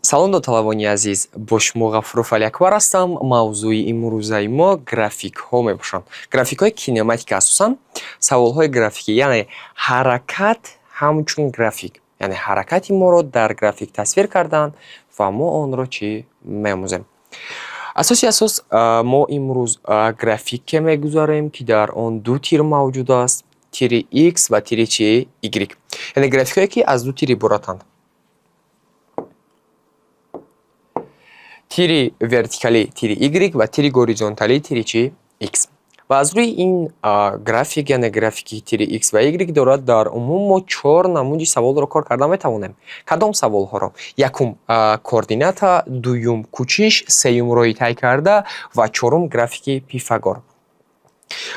салом дохталабони азиз, бо шумо Ғафуров Али Акбар ҳастам. Мавзӯи имрӯзаи мо графикҳо мебошанд. Графикҳои кинематика асосан саволҳои графикӣ, яъне ҳаракат ҳамчун график, яъне ҳаракати моро дар график тасвир кардан ва мо онро чӣ меомӯзем. Асоси асос мо имрӯз графике мегузарем ки дар он ду тир мавҷуд аст, тири X ва тири чӣ Y, яъне графикҳое ки аз ду тир иборатанд. тири вертикали тири Y ва тири горизонтали тири чӣ X. ва аз рӯи ин график, яъне графики тири X ва Y дорад, дар умум мо 4 намуди саволро кор карда метавонем. Кадом саволҳоро? Якум координата, дуюм кӯчиш, сеюм роҳи тай карда ва чорум графики Пифагор.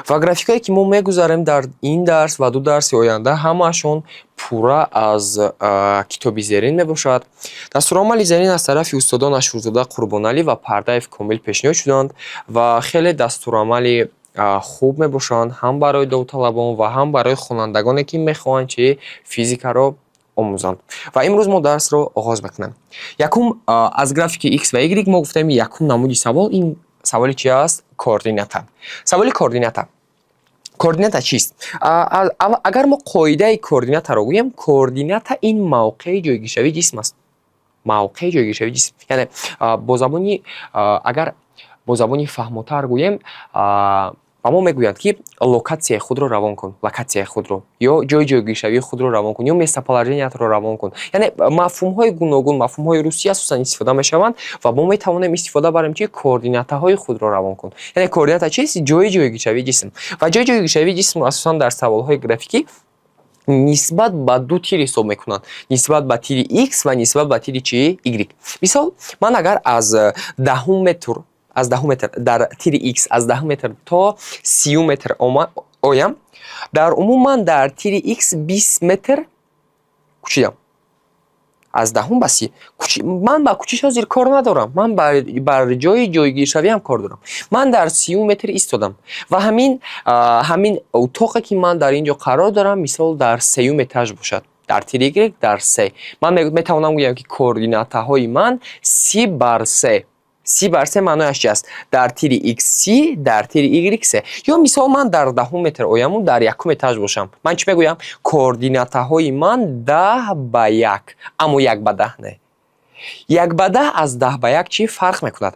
ва графикҳое ки мо мегузарем дар ин дарс ва ду дарси оянда ҳамаашон пурра аз китоби зерин мебошад. Дастуромали зерин аз тарафи устодон Ашурзода Қурбоналӣ ва Пардаев Комил пешниҳод шуданд ва хеле дастурамали хуб мебошанд ҳам барои довталабон ва ҳам барои хонандагоне ки мехоҳанд чӣ физикаро омӯзанд. ва имрӯз мо дарсро оғоз мекунем. Якум аз графики X ва Y мо гуфтем якум намуди савол ин саволи чӣ аст? Координата. Саволи координата. Координата чист? Агар мо қоидаи координатаро гӯем, координата ин мавқеи ҷойгишавии ҷисм аст. Мавқеи ҷойгишавии ҷисм. Яъне агар бо забони фаҳмотар гӯем, ба мо мегӯянд ки локатсияи худро равон кун, локатсияи худро, ё ҷои ҷойгишавии худро равон кун, ё местоположениятро равон кун. Яъне мафҳумҳои гуногун, мафҳумҳои русӣ асосан истифода мешаванд ва мо метавонем истифода барем чӣ? Координатаҳои худро равон кун. Яъне координата чист? Ҷои ҷойгишавии ҷисм. ва ҷои ҷойгишавии ҷисм асосан дар саволҳои графикӣ нисбат ба ду тир ҳисоб мекунанд. Нисбат ба тири X ва нисбат ба тири чӣ? Y. Мисол, ман агар аз 10 метр дар тири X аз 10 метр то 30 метр оям, дар умум ман дар тири X 20 метр кӯчидам. Аз 10 ба 30. Ман ба кӯчиш ҳозир кор надорам. Ман бар ҷои ҷойгишавиам кор дорам. Ман дар 30 метр истодам ва ҳамин утоқе ки ман дар ин ҷо қарор дорам, мисол дар 3 этаж бошад. Дар тири Y дар 3. Ман метавонам гӯям ки координатаҳои ман 30 бар 3. 30 бар 3 маънояш чи аст? Дар тири X 30, дар тири Y 3. ё мисол ман дар 10 метр ояму дар 1 этаж бошам. Ман чӣ мегӯям? Координатаҳои ман 10 ба 1, аммо 1 ба 10 не. 1 ба 10 аз 10 ба 1 чӣ фарқ мекунад?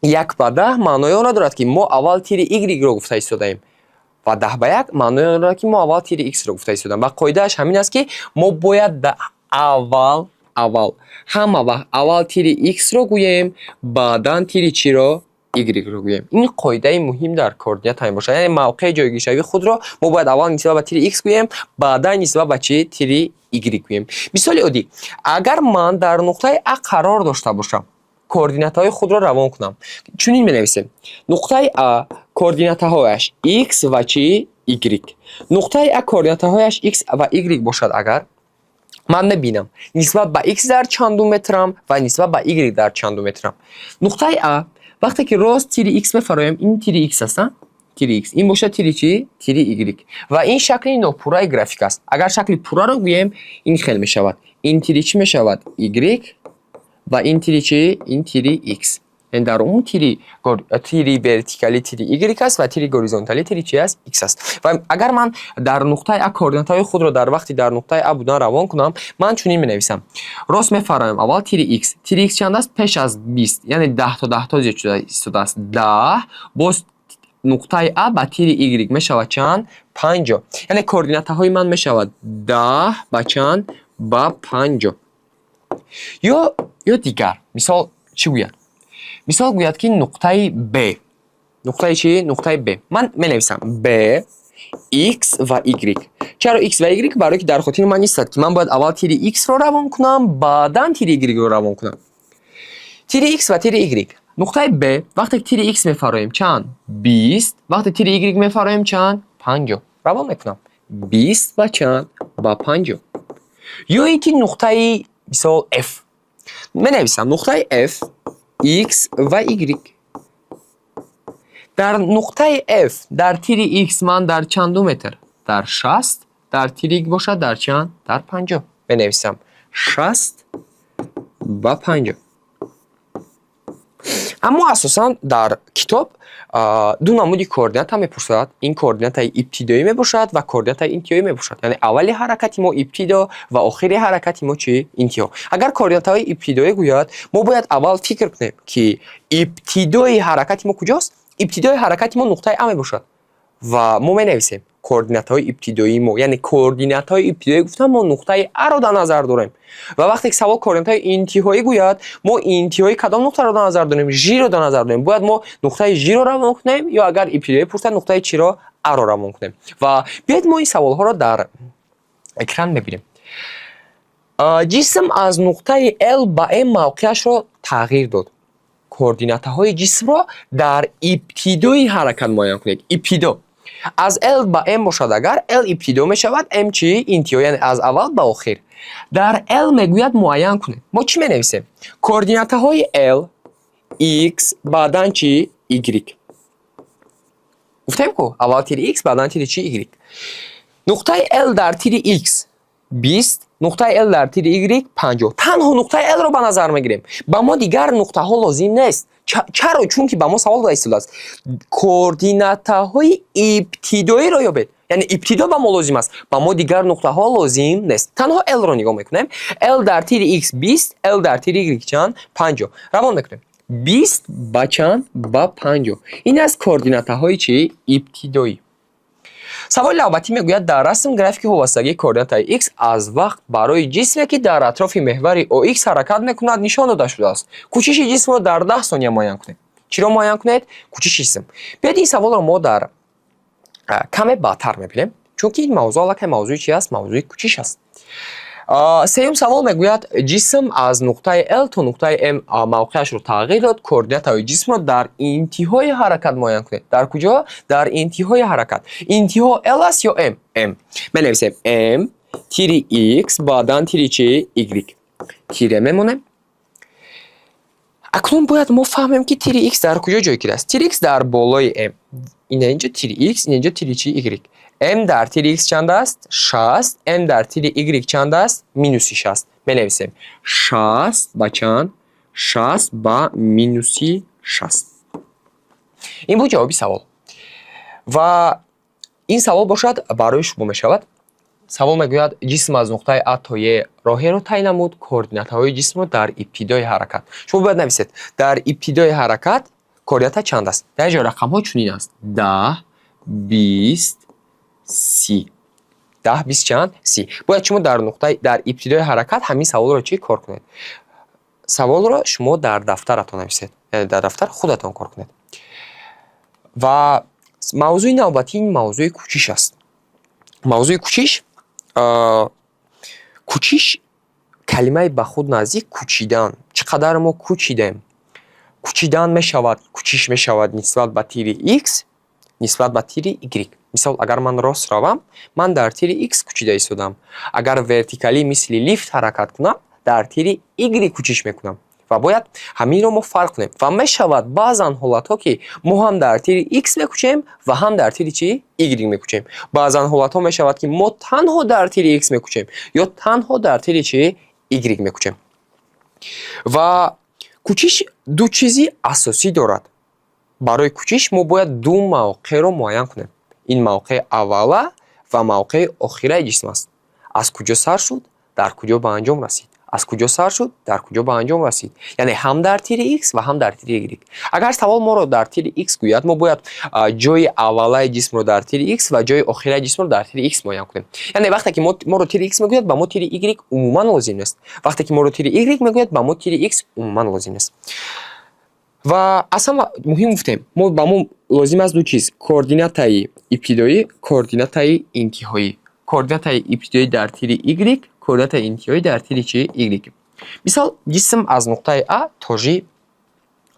1 ба 10 маънои он надорад ки мо аввал тири Y-ро гуфта истодаем ва 10 ба 1 маънои он надорад ки мо аввал тири X-ро гуфта истодаем. ва қоидааш ҳамин аст ки мо бояд аввал тири X-ро гӯем, баъдан тири чиро? Y-ро гӯем. Ин қоидаи муҳим дар координата мебошад. Яъне мавқеи ҷойгишавии худро мо бояд аввал нисбат ба тири X гӯем, баъдан нисбат ба чӣ? Тири Y гӯем. Мисоли оддӣ, агар ман дар нуқтаи А қарор дошта бошам, координатаҳои худро равон кунам, чунин менависем. Нуқтаи А координатаҳояш X ва чӣ? Y. Нуқтаи А координатаҳояш X ва Y бошад, агар ман мебинам нисбат ба X дар чанду метрам ва нисбат ба Y дар чанду метрам. Нуқтаи А вақте ки рост тири X мефароем, ин тири X аст, тири X. Ин бошад тири чӣ? Тири Y. ва ин шакли нопурраи график аст. Агар шакли пурраро гӯем, ин хел мешавад. Ин тири чӣ мешавад? Y ва ин тири чӣ? Ин тири X. Яъне дар умум тири вертикали тири Y аст ва тири горизонтали тири чӣ аст? X аст. ва агар ман дар нуқтаи А координатаҳои худро дар вақти дар нуқтаи А будан равон кунам, ман чунин менависам. Рост мефароем аввал тири X. Тири X чанд аст? Пеш аз 20, яъне 10 то 10 то зиёд шуда истодааст. 10 боз нуқтаи А ба тири Y мешавад чанд? 50. Яъне координатаҳои ман мешавад 10 ба чанд? Ба 50. ё дигар мисол чӣ гӯяд? Мисол гӯяд ки нуқтаи Б. Нуқтаи чӣ? Нуқтаи Б. Ман менависам Б, X ва Y. Чаро X ва Y? Барое ки дар хотири ман истад ки ман бояд аввал тири X-ро равон кунам, баъдан тири Y-ро равон кунам. Тири X ва тири Y. Нуқтаи Б вақте ки тири X мефароем чанд? 20. Вақте тири Y мефароем чанд? 50. Равон мекунам. 20 ба чанд? Ба 50. ё ин ки нуқтаи мисол F. Менависам нуқтаи F X ва Y. дар нуқтаи F дар тири X ман дар чанду метр? Дар 60. дар тири Y бошад дар чанд? Дар 50. Менависам 60 ба 50. аммо асосан дар китоб ду намуди координата мепурсад. Ин координатаи ибтидоӣ мебошад ва координатаи интиҳоӣ мебошад. Яъне аввали ҳаракати мо ибтидо ва охири ҳаракати мо чи? Интиҳо. Агар координатаҳои ибтидоӣ гӯяд, мо бояд аввал фикр кунем, ки ибтидои ҳаракати мо куҷост? Ибтидои ҳаракати мо нуқтаи А мебошад. Ва мо менависем координатаҳои ибтидоии мо, яъне координатаҳои ибтидоӣ гуфтам мо нуқтаи Аро дар назар дорем. Ва вақте ки савол координатаи интиҳоӣ гӯяд, мо интиҳои кадом нуқтаро дар назар дорем? Жиро дар назар дорем. Бояд мо нуқтаи Жиро равон кунем ё агар ибтидоӣ пурсад нуқтаи чиро? Аро равон кунем. Ва биёед мо ин саволҳоро дар экран мебинем. Ҷисм аз нуқтаи L ба M мавқеашро тағйир дод. координатаҳои ҷисмро дар ибтидои ҳаракат муайян кунед. Ибтидо аз L ба M бошад, агар L ибтидо мешавад, M чи? Интиҳо, яъне аз аввал ба охир. Дар L мегӯяд муайян кунед. Мо чӣ менависем? Координатаҳои L X баъдан чи? Y. Гуфтем ку аввал тири X баъдан тири чи? Y. Нуқтаи L дар тири X 20, нуқтаи L дар тири Y 50. Танҳо нуқтаи L-ро ба назар мегирем. Ба мо дигар нуқтаҳо лозим нест. Чаро? Чунки ба мо савол дода истодааст. Координатаҳои ибтидоиро ёбед. Яъне ибтидо ба мо лозим аст. Ба мо дигар нуқтаҳо лозим нест. Танҳо L-ро нигоҳ мекунем. L дар тири X 20, L дар тири Y чанд? 50. Равон мекунем. 20 ба чанд? Ба 50. Ин аст координатаҳои чи? Ибтидоӣ. саволи навбатӣ мегӯяд дар расм графики вобастагии координатаи X аз вақт барои ҷисме ки дар атрофи меҳвари OX ҳаракат мекунад нишон дода шудааст. Кӯчиши ҷисмро дар 10 сония муайян кунед. Чиро муайян кунед? Кӯчиши ҷисм. биёед ин саволро мо дар каме баъдтар мебинем, чунки ин мавзӯъ аллакай мавзӯи чи аст? Мавзӯи кӯчиш аст. сеюм савол мегӯяд ҷисм аз нуқтаи L то нуқтаи M мавқеашро тағйир дод. Координатаҳои ҷисмро дар интиҳои ҳаракат муайян кунед. Дар куҷо? Дар интиҳои ҳаракат. Интиҳо L аст ё M? M. Менависем M тири X баъдан тири чи? Y. Тире мемонем. акнун бояд мо фаҳмем ки тири X дар куҷо ҷойгир аст. Тири X дар болои M. Ина инҷо тири X, ина инҷо тири чи? Y. M дар тири X чанд аст? 60. M дар тири Y чанд аст? минуси 60. Менависем 60 ба чанд? 60 ба минуси 60. ин буд ҷавоби савол. Ва ин савол бошад барои шумо мешавад. савол мегӯяд ҷисм аз нуқтаи А то Е роҳеро тай намуд. Координатаҳои ҷисмро дар ибтидои ҳаракат. Шумо бояд нависед. Дар ибтидои ҳаракат координата чанд аст? Дар ин ҷо рақамҳо чунин аст. 10, 20, 30. 10, 20 чанд? 30. Бояд шумо дар ибтидои ҳаракат ҳамин саволро чӣ кор кунед? Саволро шумо дар дафтаратон нависед. Яъне дар дафтар худатон кор кунед. Ва мавзӯи навбатӣ ин мавзӯи кӯчиш аст. мавзӯи кӯчиш кӯчиш калимаи ба худ наздик кӯчидан. Чӣ қадар мо кӯчидем? Кӯчидан мешавад, кӯчиш мешавад нисбат ба тири X, нисбат ба тири Y. Мисол, агар ман рост равам, ман дар тири X кӯчида истодам. Агар вертикалӣ мисли лифт ҳаракат кунам, дар тири Y кӯчиш мекунам. Ва бояд ҳаминро мо фарқ кунем. Ва мешавад баъзан ҳолатҳо ки мо ҳам дар тири X мекӯчем ва ҳам дар тири чи? Y мекӯчем. Баъзан ҳолатҳо мешавад ки мо танҳо дар тири X мекӯчем ё танҳо дар тири чи? Y мекӯчем. ва кӯчиш ду чизи асосӣ дорад. барои кӯчиш мо бояд ду мавқеъро муайян кунем. ин мавқеъ аввала ва мавқеъи охираи ҷисм аст. аз куҷо сар шуд, дар куҷо ба анҷом расид. аз куҷо сар шуд, дар куҷо ба анҷом расид. Яъне ҳам дар тири X ва ҳам дар тири Y. Агар савол моро дар тири X гӯяд, мо бояд ҷои аввалаи ҷисмро дар тири X ва ҷои охираи ҷисмро дар тири X муайян кунем. Яъне вақте ки моро тири X мегӯяд, ба мо тири Y умуман лозим нест. вақте ки моро тири Y мегӯяд, ба мо тири X умуман лозим нест. ва аслан муҳим гуфтем, ба мо лозим аст ду чиз: координатаи ибтидоӣ, координатаи интиҳоӣ. Координатаи ибтидоӣ дар тири Y, координатаи интиҳоӣ дар тири чи? Y. мисол, ҷисм аз нуқтаи А то Ж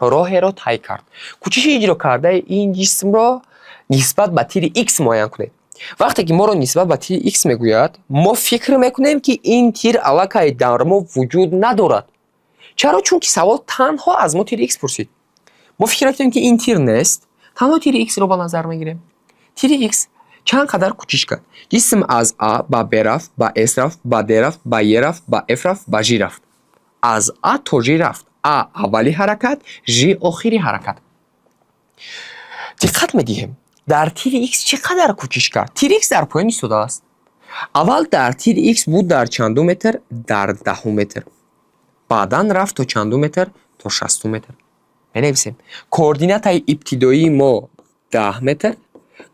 роҳеро тай кард. кӯчиши иҷро кардаи ин ҷисмро нисбат ба тири X муайян кунед. вақте ки моро нисбат ба тири X мегӯяд, мо фикр мекунем ки ин тир аллакай дар мо вуҷуд надорад. чаро? Чунки савол танҳо аз мо тири X пурсид. мо фикр мекунем ки ин тир нест, танҳо тири X-ро ба назар мегирем. тири X чанд қадар кӯчиш кард? ҷисм аз А ба Б рафт, ба S рафт, ба D рафт, ба E рафт, ба F рафт, ба G рафт. از A تا G رفت. A اولی حرکت، G آخری حرکت. دقت میدیم در تیر X چقدر کوچیش کرد. تیر X در پایین ایستاده است. اول در تیر X بود در چندو متر؟ در 10 متر. بعدا رفت تا چندو متر؟ تا 60 متر. بنویسیم کوردینات ابتدایی ما 10 متر،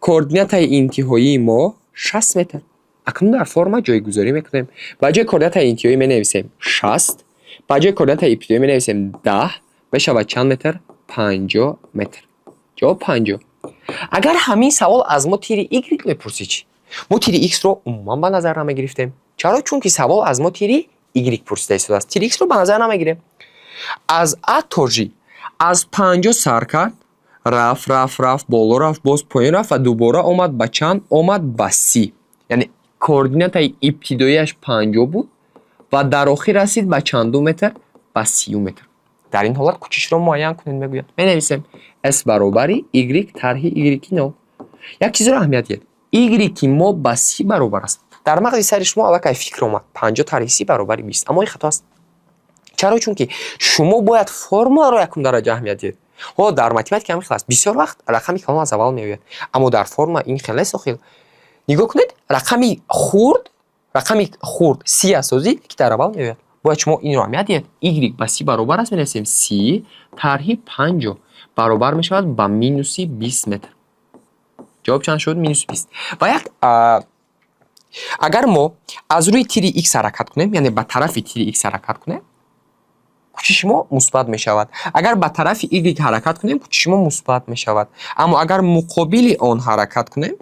کوردینات انتهایی ما 60 متر. اکنون در فرم جایگذاری میکنیم. با جای کوردینات انتهایی می نویسیم 60، با جای کوردینات ابتدایی می نویسیم 10، بشود چند متر؟ 50 متر. جواب 50. اگر همین سوال از ما تیر Y میپرسی چی؟ ما تیر X رو عموما به نظر نمیگرفتیم. چرا؟ چون که سوال از ما تیر Y پرسیده شده است. تیر X رو به نظر نمیگیریم. از A تا G از 50 سر کرد، رفت بالا رفت، باز پایین رفت و دوباره اومد به چند؟ اومد به 30. یعنی کوردینات ابتداییش 50 بود و در آخر رسید به چندو متر؟ به 30 متر. در این حالت کوچیش رو معین کنید. میگوید بنویسیم S برابر Y طرح Y 0. یک چیز رو اهمیت دید. Y ما به 30 برابر است. در مغز سر شما اول فکر اومد 50 طرح 30 برابر 20. اما این خطا است. چرا؟ چون که شما باید فرمول رو یکم درجه اهمیت دید. ها در متماتیک هم خلاص بسیار وقت رقمی کلان از اول میآید، اما در فرم این خیلی سخت. نگاه کنید رقمی خرد 30 اساسی که در اول میآید. باید شما این رو اهمیت دید. Y به 30 برابر است. می‌نویسیم 30 طرح 50 برابر میشود با مینوس 20 متر. جواب چند شد؟ مینوس 20. و یک اگر ما از روی تیر X حرکت کنیم، یعنی به طرف تیر X حرکت کنیم، کوچیش ما مثبت می شود. اگر به طرف Y حرکت کنیم کوچیش ما مثبت می شود. اما اگر مقابل آن حرکت کنیم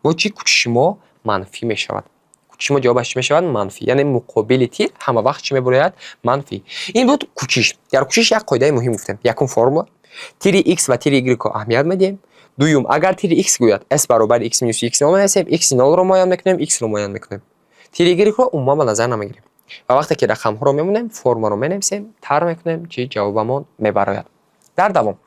با چی کوچیش ما منفی می شود. کوچیش ما جوابش می شود منفی. یعنی مقابل تیر همه وقت چی می باید؟ منفی. این بود کوچیش. در کوچیش یک قاعده مهم گفتم. یکم فرمول تیر X و تیر Y رو اهمیت میدیم. دوم اگر تیر X گوید S برابر X مینوس X نول می‌نویسیم، X نول رو معین میکنیم، X رو معین میکنیم. تیر Y رو عموما به نظر نمیگیریم. و وقتی که رقم ها رو میمونیم فرم رو مینویسیم، طرح میکنیم که جوابمون میبراید. در دوام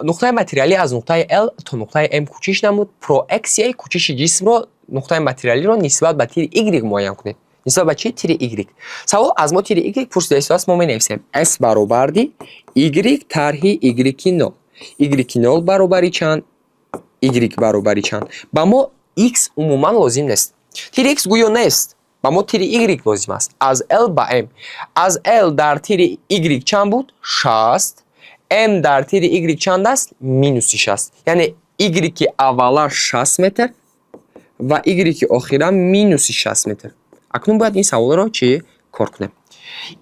نقطه متریالی از نقطه L تا نقطه M کوچیش نمود. پروکسیای کوچیش جسم رو نقطه متریالی رو نسبت به تیر Y معین کنید. نسبت به چی؟ تیر Y. سوال از ما تیر Y پرسیده است. ما مینویسیم S برابر Y طرح Y نول. Y نول برابر چند؟ Y برابر چند؟ با ما X عموما لازم نیست. تیر X گویا نیست. با ما تیر Y لازم است. از L به M. از L در تیر Y چند بود؟ 60. M در تیر Y چند است؟ مینوس 60. یعنی Y که اولا 60 متر و Y که آخرا مینوس 60 متر. اکنون باید این سوال را چی کار کنیم؟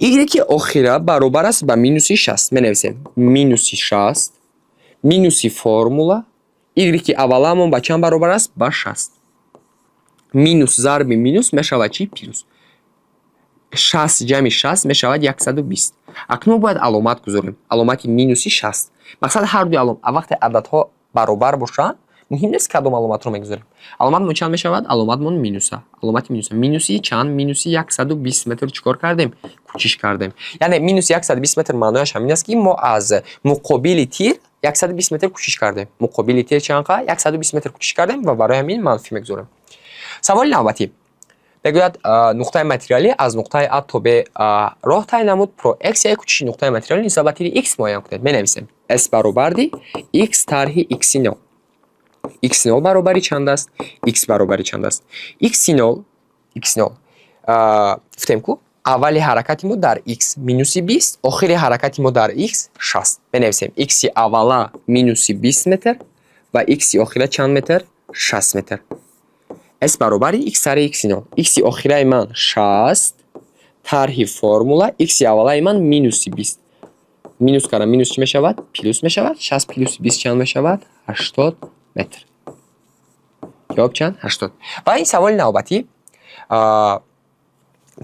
Y که آخرا برابر است با مینوس 60. منویسیم مینوس 60 مینوس فرمولا Y که اولا همون با چند برابر است؟ با 60. مینوس ضرب مینوس میشود چی؟ پیروز. 60 جمع 60 میشود 120. اکنون باید علامت گذاریم. علامت مینوس 60. مقصد هر دو علامت وقتی عددها برابر باشند مهم نیست کدام علامت رو میگذاریم. علامت چند میشود؟ علامت مون مینوسه. علامت مینوسه. مینوسی چند؟ مینوسی 120 متر چیکار کردیم؟ کوچیش کردیم. یعنی مینوس 120 متر معنیش همین است که ما از مقابل تیر 120 متر کوچیش کردیم. مقابل تیر چند؟ 120 متر کوچیش کردیم و برای همین منفی میگذاریم. سوال نوبتی بگوید نقطه متریالی از نقطه A تا B راه تعیین نمود. پروکسیای کوچیش نقطه متریالی نسبت به تیر X معین کنید. بنویسیم S برابر X طرح X نول. X نول برابر چند است؟ X برابر چند است؟ X نول گفتیم که اولی حرکتی ما در X مینوس 20، آخری حرکتی ما در X 60. بنویسیم X اولا مینوس 20 متر و X آخری چند متر؟ 60 متر. S برابر X سر X نول. X آخری من 60 طرح فرمولا X اولی من مینوس 20. مینوس کردم مینوس چی میشود؟ پلوس میشود. 60 پلوس 20 چند میشود؟ 80 متر. جواب چند؟ 80. و این سوال نوبتی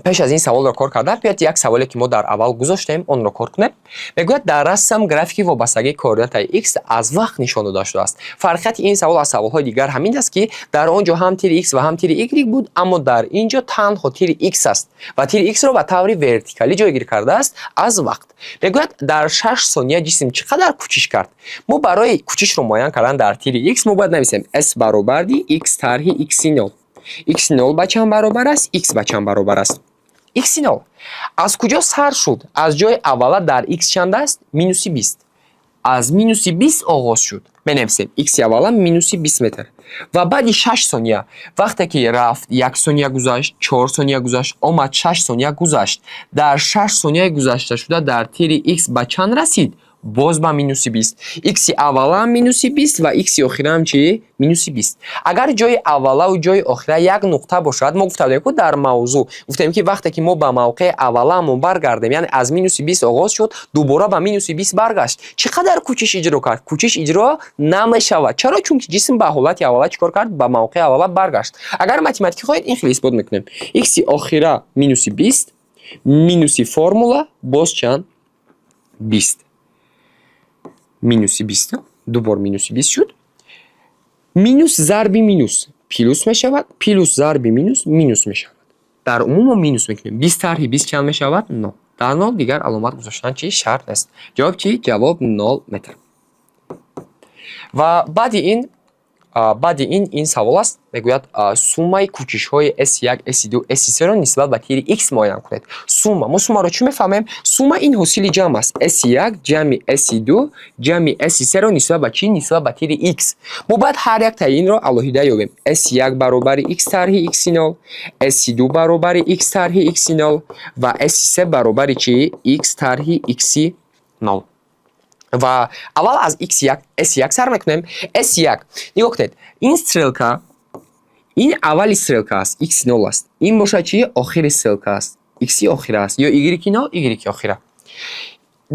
پیش از این سوال را کار کردم. بیاید یک سوالی که ما در اول گذاشتیم اون را کار کنیم. میگوید در رسم گرافیک وابستگی کوردینات X از وقت نشان داده شده است. فرقیت این سوال از سوال‌های دیگر همین است که در آنجا هم تیر X و هم تیر Y بود، اما در اینجا تنها تیر X است و تیر X را به طور ورتیکالی جایگیری کرده است از وقت. میگوید در 6 ثانیه جسم چقدر کوچیش کرد. ما برای کوچیش رو معین کردن در تیر X ما باید نویسیم S برابر X طرح X نول. X نول با چند برابر است؟ X با چند برابر است؟ x 0. از کجا سر شد؟ از جای اولا در x چند است؟ مینوس 20. از مینوس 20 آغاز شد. بنویسیم x اولا مینوس 20 متر و بعد 6 ثانیه وقتی که رفت 1 ثانیه گذشت، 4 ثانیه گذشت، آمد 6 ثانیه گذشت. در 6 ثانیه گذشته شده در تیر x به چند رسید؟ باز به مینوس 20. x اولا مینوس 20 و x آخر هم چی؟ مینوس 20. اگر جای اولا و جای آخر یک نقطه باشد، ما گفتیم که در موضوع گفتیم که وقتی که ما به موقع اولامون برگردیم، یعنی از مینوس 20 آغاز شد دوباره به مینوس 20 برگشت، چقدر کوچش اجرا کرد؟ کوچش اجرا نمیشود. چرا؟ چون که جسم به حالت اولا چیکار کرد؟ به موقع اولا برگشت. اگر متمتیکی خواهید این خیلی اثبات میکنیم. x آخر مینوس 20 مینوس فرمولا باز چند؟ 20. مینوس 20 دوبار مینوس 20 شد. مینوس ضرب مینوس پلوس می شود، پلوس ضرب مینوس مینوس می شود. در عموم ما مینوس میکنیم. 20 طرح 20 چند می شود؟ 9. در 9 دیگر علامت گذاشتن چی؟ شرط است. جواب چی؟ جواب 0 متر. و بعد این سوال است. میگوید سومای کوچش های S1, S2, S3 را نسبت به تیر X معاین کنید. ما سوما را چی میفهمیم؟ سوما این حاصل جمع است. S1 جمع S2 جمع S3 را نسبت به چی؟ نسبت به تیر X. ما باید هر یک تعیین را علاهیده یابیم. S1 برابر X طرح X0، S2 برابر X طرح X0 و S3 برابر چی؟ X طرح X0. و اول از S1 سر میکنیم. S1 نگاه کنید، این استرلکا این اولی استرلکا است، X0 است. این باشه چی؟ آخر استرلکا است، X آخر است، یا Y0 Y آخره.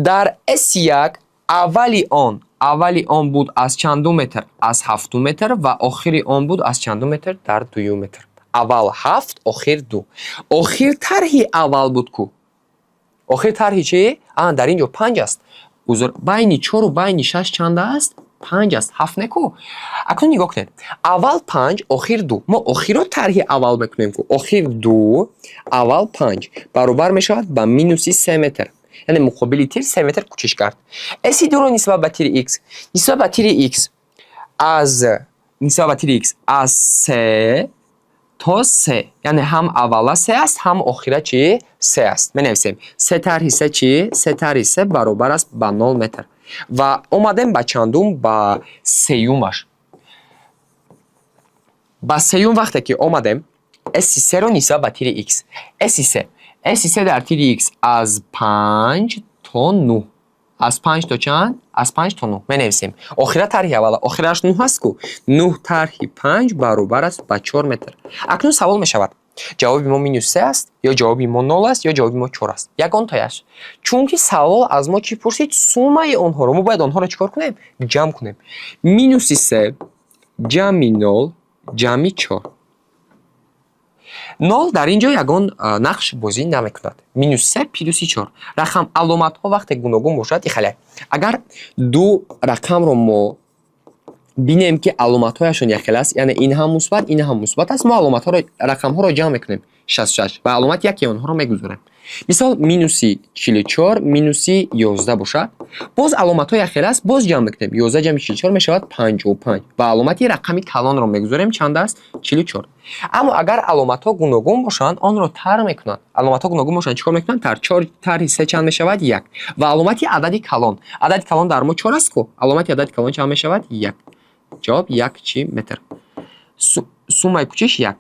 در S1 اولی آن بود از چند متر؟ از 7 متر و آخری آن بود از چند متر؟ در 2 متر. اول 7 آخر 2. آخر طرح اول بود کو؟ آخر طرح چی؟ در اینجا 5 است. بین 4 و بین 6 چند است؟ 5 است. 7 نکو. اکنون نگاه کنید، اول 5 آخر 2. ما آخر رو طرح اول میکنیم که آخر 2 اول 5 برابر میشود با مینوس 3 متر. یعنی مقابل تیر 3 متر کوچش کرد. S2 رو نسبت به تیر X از 3 تا 3، یعنی هم اولا 3 است هم آخره چی؟ 3 است. می نویسیم 3 طرح 3 چی؟ 3 طرح 3 برابر است با 0 متر. و اومدیم با چندم؟ با سیومش. با سیوم وقتی که اومدیم S3 رو نسبت به تیر X. S3 در تیر X از 5 تا 9. از 5 تا چند؟ از 5 تا 9. می نویسیم آخره طرح اولا آخرش 9 هست کو. 9 طرح 5 برابر است با 4 متر. اکنون سوال می شود جواب ما مینوس 3 است یا جواب ما 0 است یا جواب ما 4 است. یگان تایش. چون که سوال از ما چی پرسید؟ سومای اونها رو. ما باید اونها رو چیکار کنیم؟ جمع کنیم. مینوس 3 جمع 0 جمع 4. 0 در اینجا یگان نقش بازی نمیکند. مینوس 3 پلوس 4. رقم علامت ها وقتی گوناگون باشد خیلی. اگر دو رقم رو ما بینیم که علامت هایشون یک است، یعنی این هم مثبت این هم مثبت است، ما علامت ها رو رقم ها رو جمع میکنیم 66 و علامت یکی اونها رو میگذاریم. مثال مینوس 44 مینوس 11 باشد، باز علامت ها یک است، باز جمع میکنیم 11 جمع 44 میشود 55 و علامت رقمی کلان رو میگذاریم چند است؟ 44. اما اگر علامت ها گوناگون باشند آن رو تر میکنند. علامت ها گوناگون باشند چیکار میکنند؟ تر 4 تر 3 چند میشود؟ 1 و علامت عدد کلان. عدد کلان در ما 4 است کو. علامت عدد کلان چند میشود؟ 1. جواب 1 چی متر. سومای کوچش 1.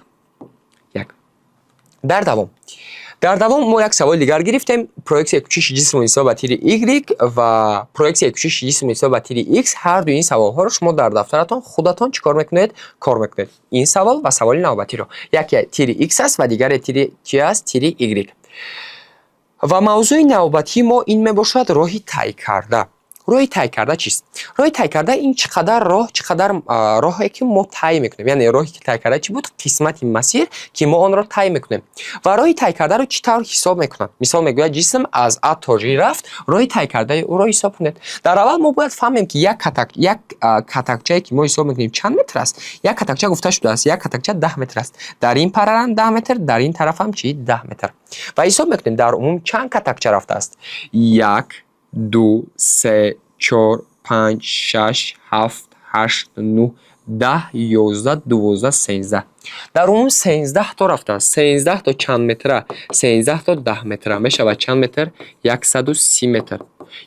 در دوام ما یک سوال دیگر گرفتیم. پرویکسیون کوچش جسم نسبت به تیر Y و پرویکسیون کوچش جسم نسبت به تیر X. هر دو این سوال ها رو شما در دفترتان خودتان چیکار میکنید؟ کار میکنید. این سوال و سوال نوبتی رو. یکی تیر X است و دیگر تیر چی است؟ تیر Y. و موضوع نوبتی ما این میباشد راهی طی کرده. راهی طی کرده چیست؟ راهی طی کرده این چقدر راهی که ما طی میکنیم، یعنی راهی که طی کرده چی بود؟ قسمت مسیر که ما آن را طی میکنیم. و راهی طی کرده رو چطور حساب میکنم؟ مثال میگوید جسم از A تا G رفت، راهی طی کرده او را حساب کنید. در اول ما باید فهمیم که یک کتکچه که ما حساب میکنیم چند متر است. یک کتکچه گفته شده است یک کتکچه 10 متر است. در این پرم 10 متر، در این طرف هم چی؟ 10 متر. و حساب میکنیم در عموم چند کتکچه رفته است؟ 1 2 3 4 5 6 7 8 9 10 11 12 13 дар умум 13 то рафтааст. 13 то чанд метра? 13 то 10 метра мешавад чанд метр? 130 метр.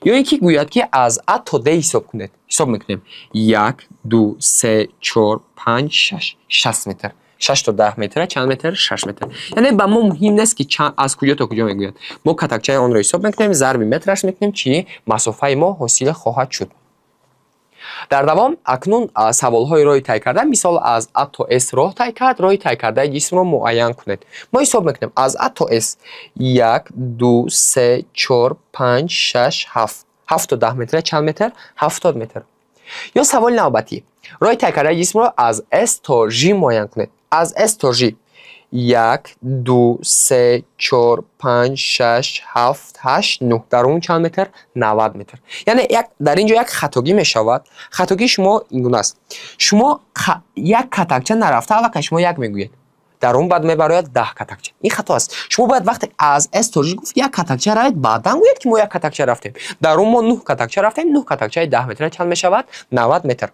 ё ин ки гӯяд ки аз А то Д ҳисоб кунед. ҳисоб мекунем 1 2 3 4 5 6 60 метр. 6 то 10 метра чанд метр? 6 метр. Яъне ба мо муҳим нест ки аз куҷо то куҷо мегӯяд. Мо катакчаи онро ҳисоб мекунем, зарби метраш мекунем, чӣ масофаи мо ҳосил хоҳад шуд. дар давом акнун саволҳои роҳи тай карда, мисол аз А то С роҳ тай кард, роҳи тай кардаи ҷисмро муайян кунед. мо ҳисоб мекунем аз А то С 1 2 3 4 5 6 7 7 то 10 метра чанд метр? 70 метр. ё саволи навбатӣ, роҳи тай кардаи ҷисмро аз С то Ж муайян кунед. аз С то Ж 1 2 3 4 5 6 7 8 9 дар он чанд метр? 90 метр. Яъне дар ин ҷо як хатогӣ мешавад. Хатогии шумо ин гуна аст. Шумо як катакча нарафта аллакай шумо як мегӯед. дар он баъд мебарояд 10 катакча. Ин хато аст. Шумо бояд вақте аз С то Ж гуфт як катакча равед, баъдан гӯед ки мо як катакча рафтем. дар он мо 9 катакча рафтем. 9 катакчаи 10 метра чанд мешавад? 90 метр.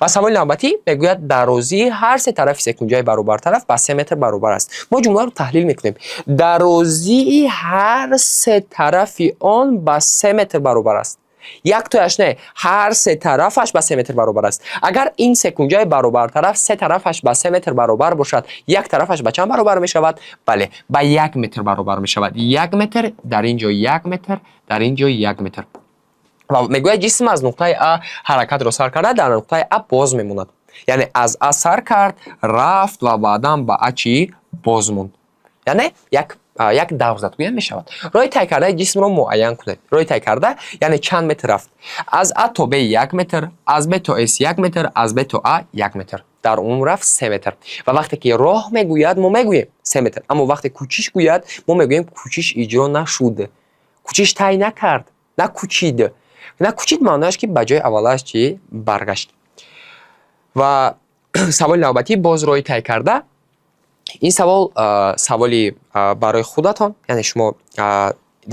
ва саволи навбатӣ мегӯяд дарозии ҳар се тарафи секунҷаи баробартараф ба 3 метр баробар аст. мо ҷумларо таҳлил мекунем. Дарозии ҳар се тарафи он ба 3 метр баробар аст. як тояш не, ҳар се тарафаш ба 3 метр баробар аст. агар ин секунҷаи баробартараф се тарафаш ба 3 метр баробар бошад, як тарафаш ба чанд баробар мешавад? Бале, ба 1 метр баробар мешавад. 1 метр, дар ин ҷо 1 метр, дар ин ҷо 1 метр. ва мегӯяд ҷисм аз нуқтаи А ҳаракатро сар карда, дар нуқтаи А боз мемонад. яъне аз А сар кард, рафт ва баъдан ба А чӣ? Боз монд. яъне як давр зад гӯям мешавад. роҳи тай кардаи ҷисмро муайян кунед. роҳи тай карда яъне чанд метр рафт? аз А то Б 1 метр, аз Б то С 1 метр, аз Б то А 1 метр. дар умум рафт 3 метр. ва вақте ки роҳ мегӯяд мо мегӯем 3 метр. аммо вақте кӯчиш гӯяд мо мегӯем кӯчиш иҷро нашуд. кӯчиш тай накард, накӯчид. накӯчид маънояш ки ба ҷои аввалаш чӣ? Баргашт. ва саволи навбатӣ боз роҳи тай карда. ин савол саволи барои худатон, яъне шумо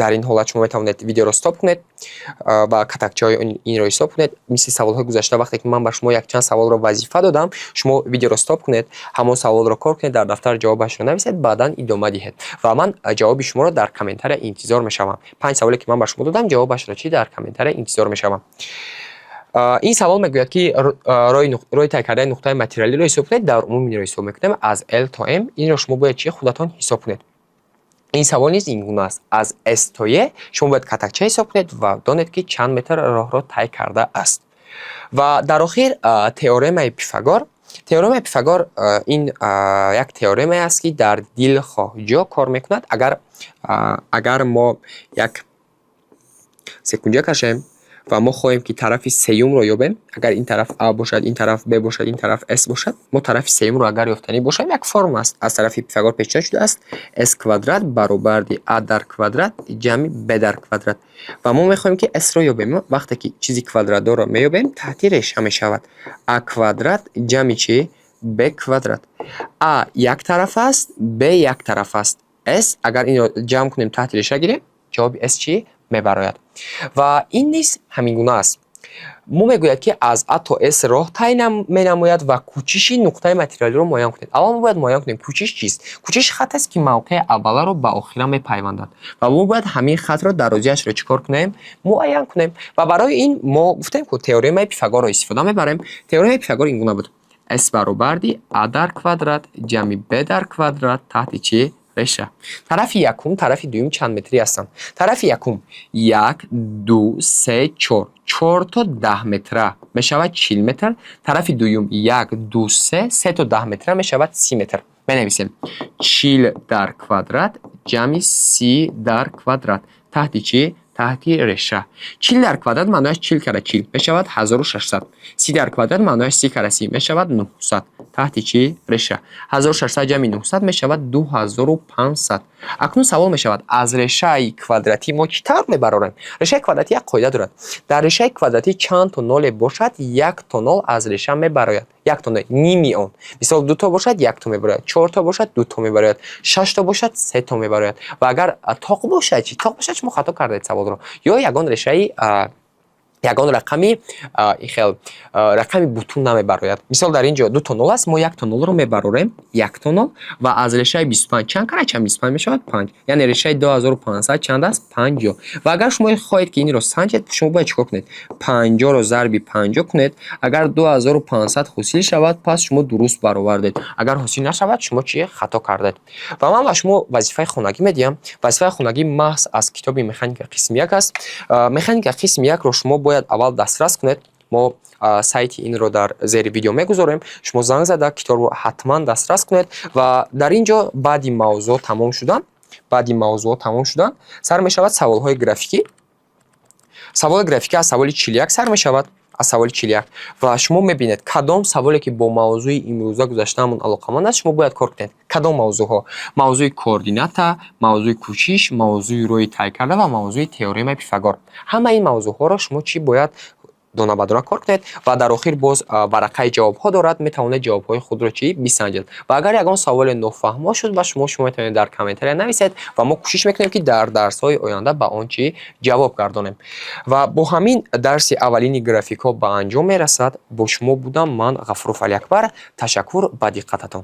дар ин ҳолат шумо метавонед видеоро стоп кунед ва катакчаҳои инро ҳисоб кунед. мисли саволҳои гузашта вақте ки ман ба шумо якчанд саволро вазифа додам, шумо видеоро стоп кунед, ҳамон саволро кор кунед, дар дафтар ҷавобашро нависед, баъдан идома диҳед ва ман ҷавоби шуморо дар комментария интизор мешавам. 5 саволе ки ман ба шумо додам, ҷавобашро чӣ дар комментария интизор мешавам. ин савол мегӯяд ки роҳи тай кардаи нуқтаи материалиро ҳисоб кунед. дар умум инро ҳисоб мекунем аз L то M. инро шумо бояд чӣ? Худатон ҳисоб кунед. ин савол низ ин гуна аст. аз S то E шумо бояд катакча ҳисоб кунед ва донед ки чанд метр роҳро тай карда аст. ва дар охир теоремаи Пифагор. теоремаи Пифагор ин як теоремае аст ки дар дилхоҳ кор мекунад. агар мо як секунҷа кашем ва мо хоҳем ки тарафи сеюмро ёбем, агар ин тараф А бошад, ин тараф Б бошад, ин тараф S бошад, мо тарафи сеюмро агар ёфтанӣ бошем, як форма аст. аз тарафи Пифагор пешниҳод шудааст S квадрат баробарди А дар квадрат ҷамъи Б дар квадрат. ва мо мехоҳем ки S-ро ёбем. вақте ки чизи квадратдорро меёбем, таҳти реша мешавад. А квадрат ҷамъи чӣ? Б квадрат. А як тараф аст, Б як тараф аст. S агар инро ҷамъ кунем таҳти реша гирем, ҷавоби S чӣ мебарояд. ва ин низ ҳамин гуна аст. мо мегӯяд ки аз А то С роҳ тай менамояд ва кӯчиши нуқтаи материалиро муайян кунед. аввал мо бояд муайян кунем кӯчиш чист. кӯчиш хат аст ки мавқеи авваларо ба охира мепайвандад ва мо бояд ҳамин хатро дарозиашро чӣ кор кунем? Муайян кунем. ва барои ин мо гуфтем ки теоремаи Пифагорро истифода мебарем. теоремаи Пифагор ин гуна буд. S баробарди А дар квадрат ҷамъи Б дар квадрат таҳти чӣ? Реша. тарафи якум, тарафи дуюм чанд метрӣ ҳастанд? тарафи якум 1 2 3 4 4 то 10 метра мешавад 40 метр. тарафи дуюм 1 2 3 3 то 10 метра мешавад 30 метр. менависем 40 дар квадрат ҷамъи 30 дар квадрат таҳти чӣ? таҳти реша. 40 дар квадрат маънояш 40 кара 40 мешавад 1600. 30 дар квадрат маънояш 30 кара 30 мешавад 900 таҳти чӣ? Реша. 1600 ҷамъи 900 мешавад 2500. акнун савол мешавад аз решаи квадратӣ мо чӣ тавр мебарорем? решаи квадратӣ як қоида дорад. дар решаи квадратӣ чанд то ноле бошад, як то нол аз реша мебарояд. як то нол ними он. мисол 2 то бошад 1 то мебарояд, 4 то бошад 2 то мебарояд, 6 то бошад 3 то мебарояд. ва агар тоқ бошад чӣ? тоқ бошад шумо хато кардаед саволро. ё ягон решаи ягон рақами хел рақами бутун намебарояд. Мисол дар ин ҷо 2 то 0 аст, мо 1 то 0-ро мебарорем, 1 то 0 ва аз решаи 25 чанд кара чанд 25 мешавад 5. Яъне решаи 2500 чанд аст 50. Ва агар шумо хоҳед ки инро санҷед, шумо бояд чикор кунед? 50-ро зарби 50 кунед. Агар 2500 ҳосил шавад, пас шумо дуруст баровардед. Агар ҳосил нашавад, шумо чи хато кардед. Ва ман ба шумо вазифаи хонагӣ медиҳам. Вазифаи хонагӣ маҳз аз китоби механика қисми 1 аст. Механика қисми 1-ро шумо бояд аввал дастрас кунед. мо сайти инро дар зери видео мегузорем. Шумо занг зада китобро ҳатман дастрас кунед ва дар ин ҷо баъди мавзӯъ тамом шудан сар мешавад саволҳои графикӣ. Саволи графикӣ аз саволи 41 сар мешавад, аз саволи 41 ва шумо мебинед кадом саволе ки бо мавзӯи имрӯза гузаштаамон алоқаманд аст, шумо бояд кор кунед. Кадом мавзӯъҳо? Мавзӯи координата, мавзӯи кӯчиш, мавзӯи роҳи тай карда ва мавзӯи теоремаи Пифагор. Ҳама ин мавзӯъҳоро шумо чӣ бояд дона ба дона кор кунед ва дар охир боз варақаи ҷавобҳо дорад, метавонед ҷавобҳои худро чӣ бисанҷед. Ва агар ягон саволи нофаҳмо шуд ба шумо метавонед дар комментария нависед ва мо кӯшиш мекунем ки дар дарсҳои оянда ба он чӣ ҷавоб гардонем. Ва бо ҳамин дарси аввалини графикҳо ба анҷом мерасад. Бо шумо будам ман Ғафуров Алиакбар. Ташаккур ба диққататон.